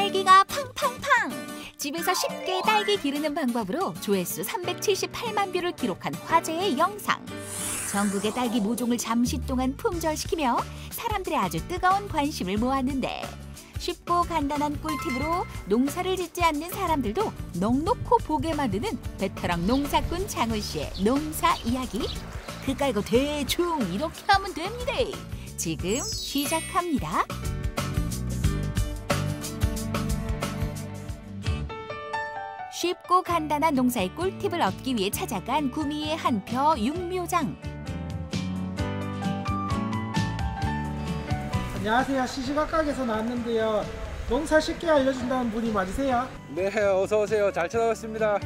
딸기가 팡팡팡! 집에서 쉽게 딸기 기르는 방법으로 조회수 378만 뷰를 기록한 화제의 영상. 전국의 딸기 모종을 잠시 동안 품절시키며 사람들의 아주 뜨거운 관심을 모았는데 쉽고 간단한 꿀팁으로 농사를 짓지 않는 사람들도 넉넉히 보게 만드는 베테랑 농사꾼 장훈 씨의 농사 이야기. 그까 이거 대충 이렇게 하면 됩니다. 지금 시작합니다. 쉽고 간단한 농사의 꿀팁을 얻기 위해 찾아간 구미의 한표 육묘장. 안녕하세요. 시시각각에서 나왔는데요. 농사 쉽게 알려준다는 분이 맞으세요? 네, 어서 오세요. 잘 찾아왔습니다.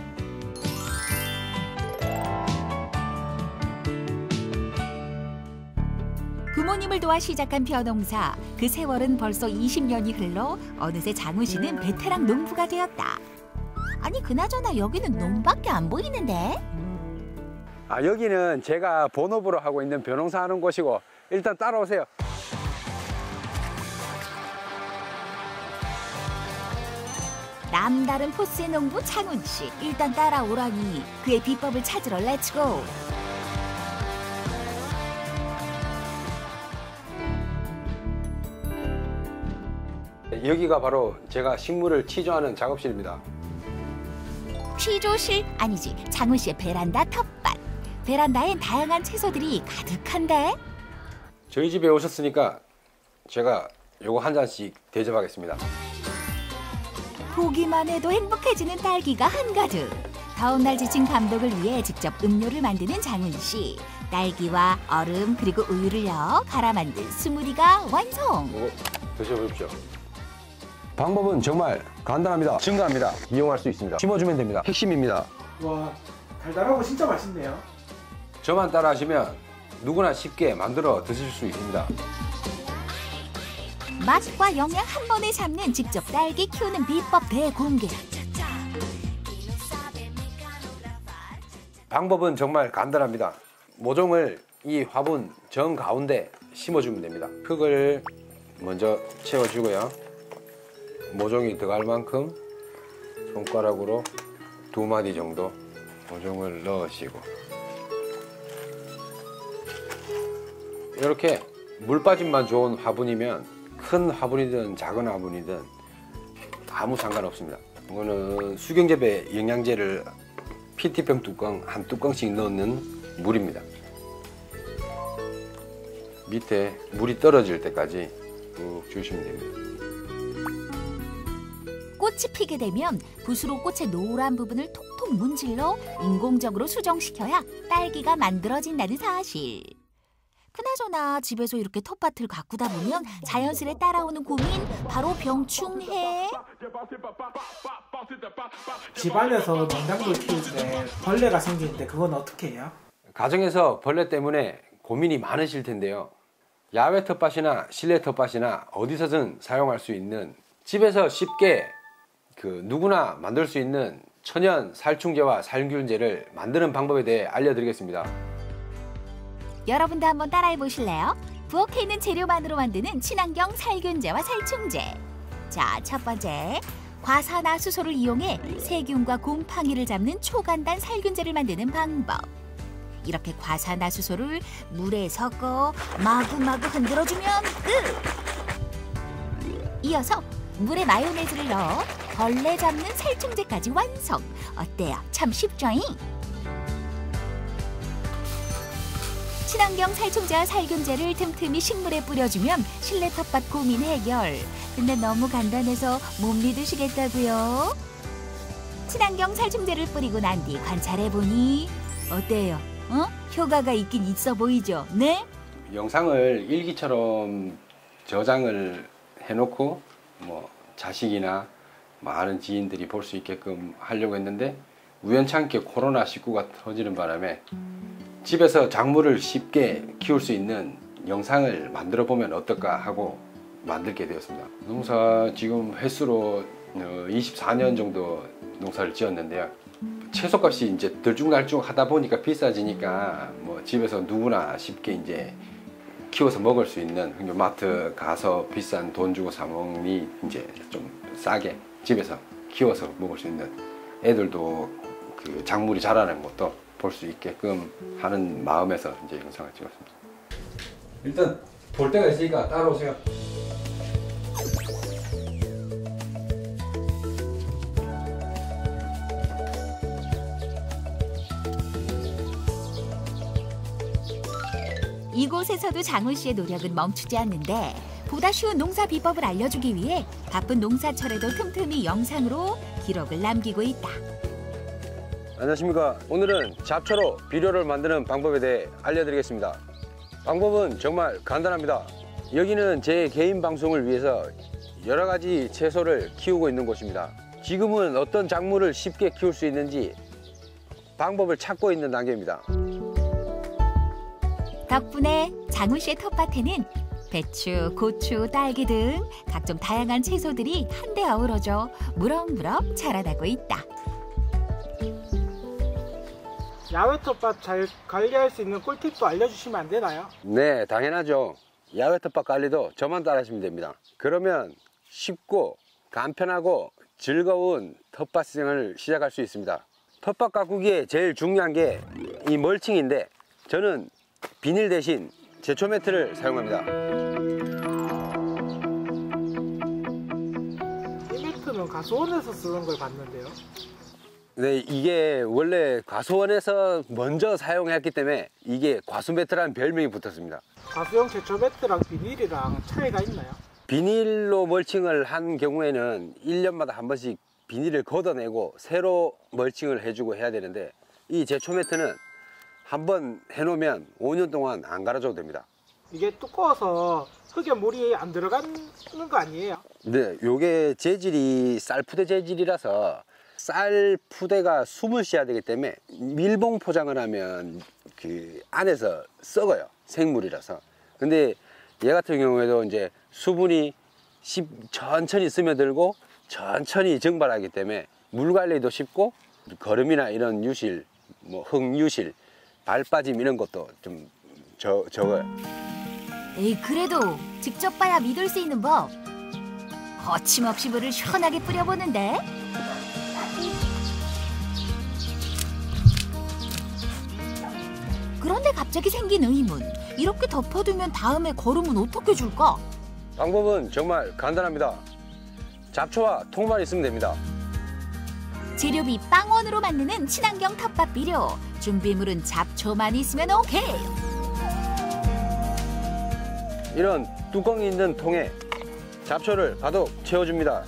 부모님을 도와 시작한 벼농사. 그 세월은 벌써 20년이 흘러 어느새 장훈 씨는 베테랑 농부가 되었다. 아니 그나저나 여기는 농밖에 안 보이는데? 여기는 제가 본업으로 하고 있는 벼농사 하는 곳이고 일단 따라오세요. 남다른 포스의 농부 장훈 씨. 일단 따라오라니 그의 비법을 찾으러 렛츠고. 여기가 바로 제가 식물을 치조하는 작업실입니다. 취조실 아니지, 장훈 씨의 베란다 텃밭. 베란다엔 다양한 채소들이 가득한데? 저희 집에 오셨으니까 제가 요거 한 잔씩 대접하겠습니다. 보기만 해도 행복해지는 딸기가 한가득. 더운 날 지친 감독을 위해 직접 음료를 만드는 장훈 씨. 딸기와 얼음 그리고 우유를 넣어 갈아 만든 스무디가 완성. 이거 드셔보십시오. 방법은 정말 간단합니다. 증가합니다. 이용할 수 있습니다. 심어주면 됩니다. 핵심입니다. 와, 달달하고 진짜 맛있네요. 저만 따라 하시면 누구나 쉽게 만들어 드실 수 있습니다. 맛과 영양 한 번에 잡는 직접 딸기 키우는 비법 대공개. 방법은 정말 간단합니다. 모종을 이 화분 정 가운데 심어주면 됩니다. 흙을 먼저 채워주고요. 모종이 들어갈 만큼 손가락으로 2마디 정도 모종을 넣으시고 이렇게 물 빠짐만 좋은 화분이면 큰 화분이든 작은 화분이든 아무 상관없습니다. 이거는 수경재배 영양제를 PT병 뚜껑 한 뚜껑씩 넣는 물입니다. 밑에 물이 떨어질 때까지 쭉 주시면 됩니다. 꽃이 피게 되면 붓으로 꽃의 노란 부분을 톡톡 문질러 인공적으로 수정시켜야 딸기가 만들어진다는 사실. 그나저나 집에서 이렇게 텃밭을 가꾸다 보면 자연스레 따라오는 고민 바로 병충해. 집 안에서 농작물 키울 때 벌레가 생기는데 그건 어떻게 해요? 가정에서 벌레 때문에 고민이 많으실 텐데요. 야외 텃밭이나 실내 텃밭이나 어디서든 사용할 수 있는 집에서 쉽게 누구나 만들 수 있는 천연 살충제와 살균제를 만드는 방법에 대해 알려드리겠습니다. 여러분도 한번 따라해 보실래요? 부엌에 있는 재료만으로 만드는 친환경 살균제와 살충제. 자, 첫 번째. 과산화수소를 이용해 세균과 곰팡이를 잡는 초간단 살균제를 만드는 방법. 이렇게 과산화수소를 물에 섞어 마구마구 흔들어주면 끝! 이어서 물에 마요네즈를 넣어 벌레 잡는 살충제까지 완성! 어때요? 참 쉽죠잉? 친환경 살충제와 살균제를 틈틈이 식물에 뿌려주면 실내 텃밭 고민 해결. 근데 너무 간단해서 못 믿으시겠다고요? 친환경 살충제를 뿌리고 난 뒤 관찰해보니 어때요? 효과가 있긴 있어 보이죠? 네? 영상을 일기처럼 저장을 해놓고 자식이나 많은 지인들이 볼 수 있게끔 하려고 했는데 우연찮게 코로나19가 터지는 바람에 집에서 작물을 쉽게 키울 수 있는 영상을 만들어 보면 어떨까 하고 만들게 되었습니다. 농사 지금 횟수로 24년 정도 농사를 지었는데요. 채소값이 이제 들쭉날쭉 하다 보니까 비싸지니까 집에서 누구나 쉽게 이제 키워서 먹을 수 있는 마트 가서 비싼 돈 주고 사 먹니 이제 좀 싸게 집에서 키워서 먹을 수 있는, 애들도 그 작물이 자라는 것도 볼 수 있게끔 하는 마음에서 이제 영상을 찍었습니다. 일단 볼 때가 있으니까 따라오세요. 이곳에서도 장훈 씨의 노력은 멈추지 않는데 보다 쉬운 농사 비법을 알려주기 위해 바쁜 농사철에도 틈틈이 영상으로 기록을 남기고 있다. 안녕하십니까. 오늘은 잡초로 비료를 만드는 방법에 대해 알려드리겠습니다. 방법은 정말 간단합니다. 여기는 제 개인 방송을 위해서 여러 가지 채소를 키우고 있는 곳입니다. 지금은 어떤 작물을 쉽게 키울 수 있는지 방법을 찾고 있는 단계입니다. 덕분에 장훈 씨의 텃밭에는 배추, 고추, 딸기 등 각종 다양한 채소들이 한데 어우러져 무럭무럭 자라나고 있다. 야외 텃밭 잘 관리할 수 있는 꿀팁도 알려주시면 안 되나요? 네, 당연하죠. 야외 텃밭 관리도 저만 따라하시면 됩니다. 그러면 쉽고 간편하고 즐거운 텃밭 생활을 시작할 수 있습니다. 텃밭 가꾸기에 제일 중요한 게 이 멀칭인데, 저는 비닐 대신 제초 매트를 사용합니다. 이 매트는 가수원에서 쓰는 걸 봤는데요. 네, 이게 원래 과수원에서 먼저 사용했기 때문에 이게 과수 매트라는 별명이 붙었습니다. 가수용 제초 매트랑 비닐이랑 차이가 있나요? 비닐로 멀칭을 한 경우에는 1년마다 한 번씩 비닐을 걷어내고 새로 멀칭을 해주고 해야 되는데, 이 제초 매트는 한번 해놓으면 5년 동안 안 갈아줘도 됩니다. 이게 두꺼워서 흙에 물이 안 들어가는 거 아니에요? 네, 요게 재질이 쌀푸대 재질이라서 쌀푸대가 숨을 쉬어야 되기 때문에 밀봉 포장을 하면 그 안에서 썩어요. 생물이라서. 근데 얘 같은 경우에도 이제 수분이 천천히 스며들고 천천히 증발하기 때문에 물 관리도 쉽고, 거름이나 이런 유실, 뭐 흙유실, 발 빠짐 이런 것도 좀 적어요. 에이, 그래도 직접 봐야 믿을 수 있는 법. 거침없이 물을 시원하게 뿌려보는데. 그런데 갑자기 생긴 의문. 이렇게 덮어두면 다음에 거름은 어떻게 줄까? 방법은 정말 간단합니다. 잡초와 통만 있으면 됩니다. 재료비 빵원으로 만드는 친환경 텃밭 비료. 준비물은 잡초만 있으면 오케이. 이런 뚜껑이 있는 통에 잡초를 가득 채워줍니다.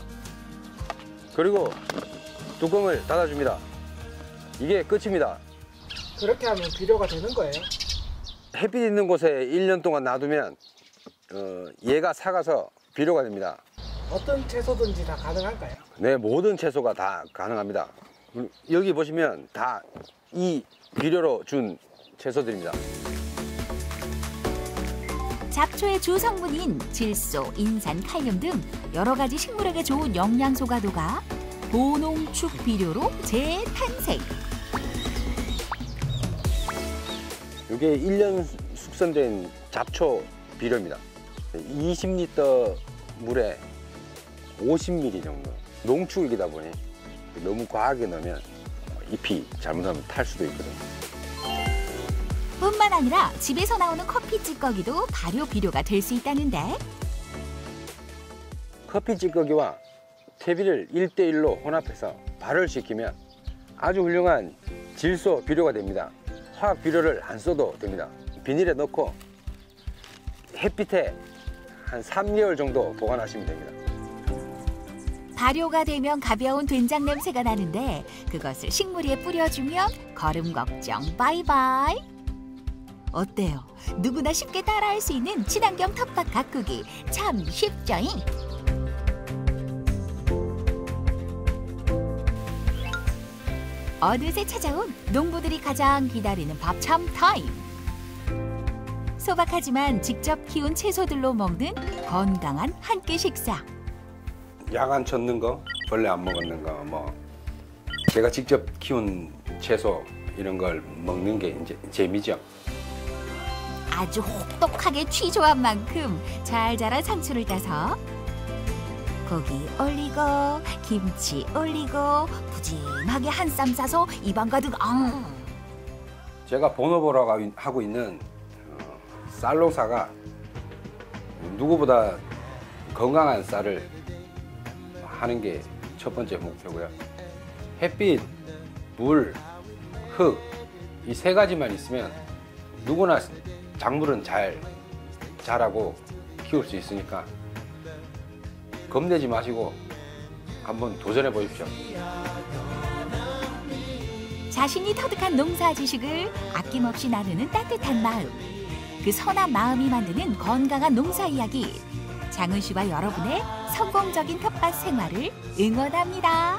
그리고 뚜껑을 닫아줍니다. 이게 끝입니다. 그렇게 하면 비료가 되는 거예요? 햇빛 있는 곳에 1년 동안 놔두면 얘가 삭아서 비료가 됩니다. 어떤 채소든지 다 가능할까요? 네, 모든 채소가 다 가능합니다. 여기 보시면 다 이 비료로 준 채소들입니다. 잡초의 주 성분인 질소, 인산, 칼륨 등 여러 가지 식물에게 좋은 영양소가 녹아 고농축 비료로 재탄생. 이게 1년 숙성된 잡초 비료입니다. 20리터 물에 50ml 정도. 농축이다 보니 너무 과하게 넣으면 잎이 잘못하면 탈 수도 있거든요. 뿐만 아니라 집에서 나오는 커피 찌꺼기도 발효 비료가 될 수 있다는데. 커피 찌꺼기와 퇴비를 1대1로 혼합해서 발효를 시키면 아주 훌륭한 질소 비료가 됩니다. 화학 비료를 안 써도 됩니다. 비닐에 넣고 햇빛에 한 3개월 정도 보관하시면 됩니다. 발효가 되면 가벼운 된장 냄새가 나는데 그것을 식물 위에 뿌려주면 거름 걱정 바이바이. 어때요? 누구나 쉽게 따라할 수 있는 친환경 텃밭 가꾸기 참 쉽죠잉? 어느새 찾아온 농부들이 가장 기다리는 밥참 타임. 소박하지만 직접 키운 채소들로 먹는 건강한 한 끼 식사. 약 안 쳤는 거, 벌레 안 먹었는 거, 뭐 제가 직접 키운 채소 이런 걸 먹는 게 이제 재미죠. 아주 혹독하게 취조한 만큼 잘 자란 상추를 따서 고기 올리고 김치 올리고 푸짐하게 한 쌈 싸서 입안 가득 제가 본업으로 하고 있는 쌀 농사가 누구보다 건강한 쌀을 하는 게 첫 번째 목표고요. 햇빛, 물, 흙, 이 세 가지만 있으면 누구나 작물은 잘 자라고 키울 수 있으니까 겁내지 마시고 한번 도전해 보십시오. 자신이 터득한 농사 지식을 아낌없이 나누는 따뜻한 마음. 그 선한 마음이 만드는 건강한 농사 이야기. 장은 씨와 여러분의 성공적인 텃밭 생활을 응원합니다.